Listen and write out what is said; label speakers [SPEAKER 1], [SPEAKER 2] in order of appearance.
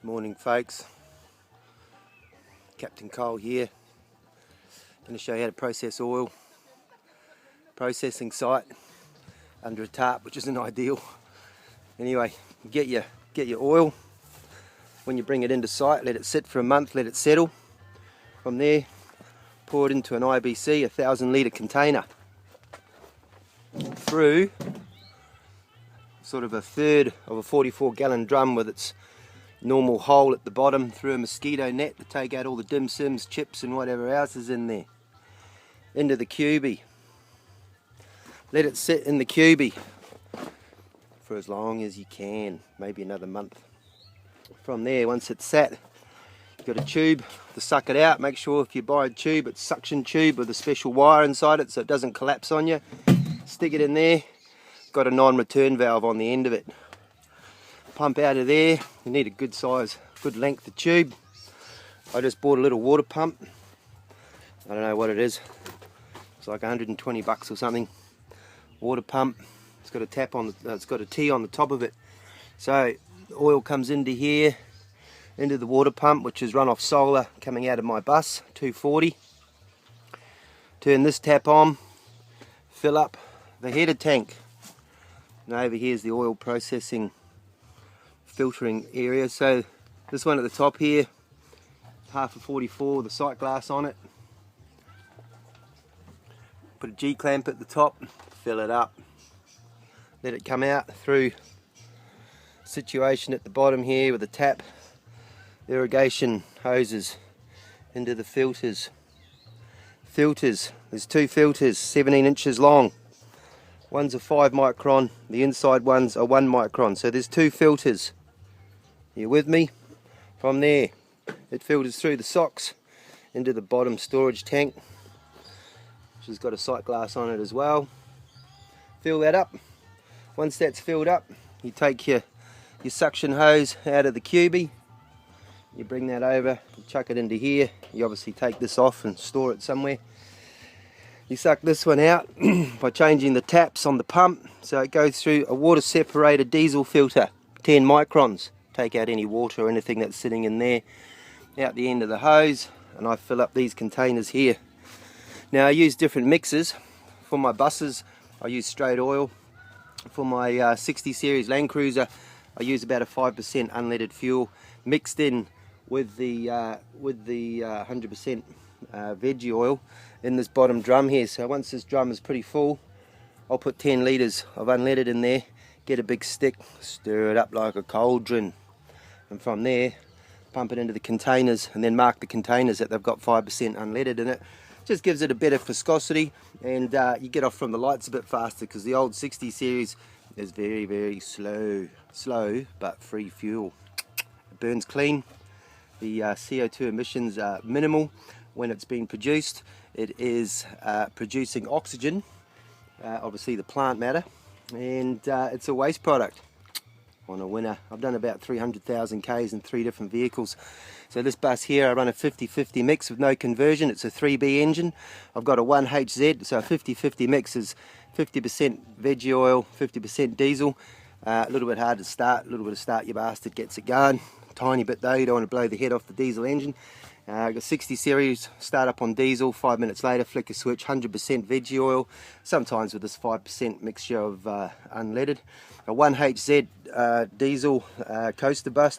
[SPEAKER 1] Morning folks, Captain Cole here. Going to show you how to process oil. Processing site under a tarp, which isn't ideal. Anyway, get your oil. When you bring it into site, let it sit for a month, let it settle. From there, pour it into an IBC, 1,000 litre container. Through sort of a third of a 44-gallon drum with its normal hole at the bottom, through a mosquito net to take out all the dim sims, chips and whatever else is in there. Into the cubie. Let it sit in the cubie for as long as you can, maybe another month. From there, once it's sat, you've got a tube to suck it out. Make sure if you buy a tube, it's suction tube with a special wire inside it so it doesn't collapse on you. Stick it in there. Got a non-return valve on the end of it. Pump out of there. You need a good size, good length of tube. I just bought a little water pump. I don't know what it is. It's like 120 bucks or something. Water pump. It's got a tap on the, it's got a T on the top of it. So the oil comes into here, into the water pump, which is run off solar coming out of my bus, 240. Turn this tap on, fill up the header tank. And over here is the oil processing filtering area. So this one at the top here, half a 44 with a sight glass on it. Put a G-clamp at the top, fill it up. Let it come out through situation at the bottom here with a tap. Irrigation hoses into the filters. Filters, there's two filters, 17 inches long. One's a 5 micron, the inside ones are 1 micron. So there's two filters. You with me? From there, it filters through the socks into the bottom storage tank, which has got a sight glass on it as well. Fill that up. Once that's filled up, you take your suction hose out of the cubie. You bring that over, you chuck it into here. You obviously take this off and store it somewhere. You suck this one out by changing the taps on the pump, so it goes through a water separated diesel filter, 10 microns. Take out any water or anything that's sitting in there. Out the end of the hose, and I fill up these containers here. Now I use different mixes. For my buses, I use straight oil. For my 60 series Land Cruiser, I use about a 5% unleaded fuel mixed in with the 100% veggie oil in this bottom drum here. So once this drum is pretty full, I'll put 10 litres of unleaded in there, get a big stick, stir it up like a cauldron, and from there pump it into the containers and then mark the containers that they've got 5% unleaded in it. Just gives it a better viscosity, and you get off from the lights a bit faster, because the old 60 series is very slow but free fuel. It burns clean. The CO2 emissions are minimal when it's being produced. It is producing oxygen, obviously the plant matter, and it's a waste product. On a winner. I've done about 300,000 Ks in 3 different vehicles. So this bus here, I run a 50-50 mix with no conversion. It's a 3B engine. I've got a 1HZ, so a 50-50 mix is 50% veggie oil, 50% diesel. A little bit hard to start, a little bit of start your bastard gets it going. Tiny bit though, you don't want to blow the head off the diesel engine. I've got 60 series, start up on diesel, 5 minutes later flick a switch, 100% veggie oil, sometimes with this 5% mixture of unleaded. A 1HZ diesel coaster bus,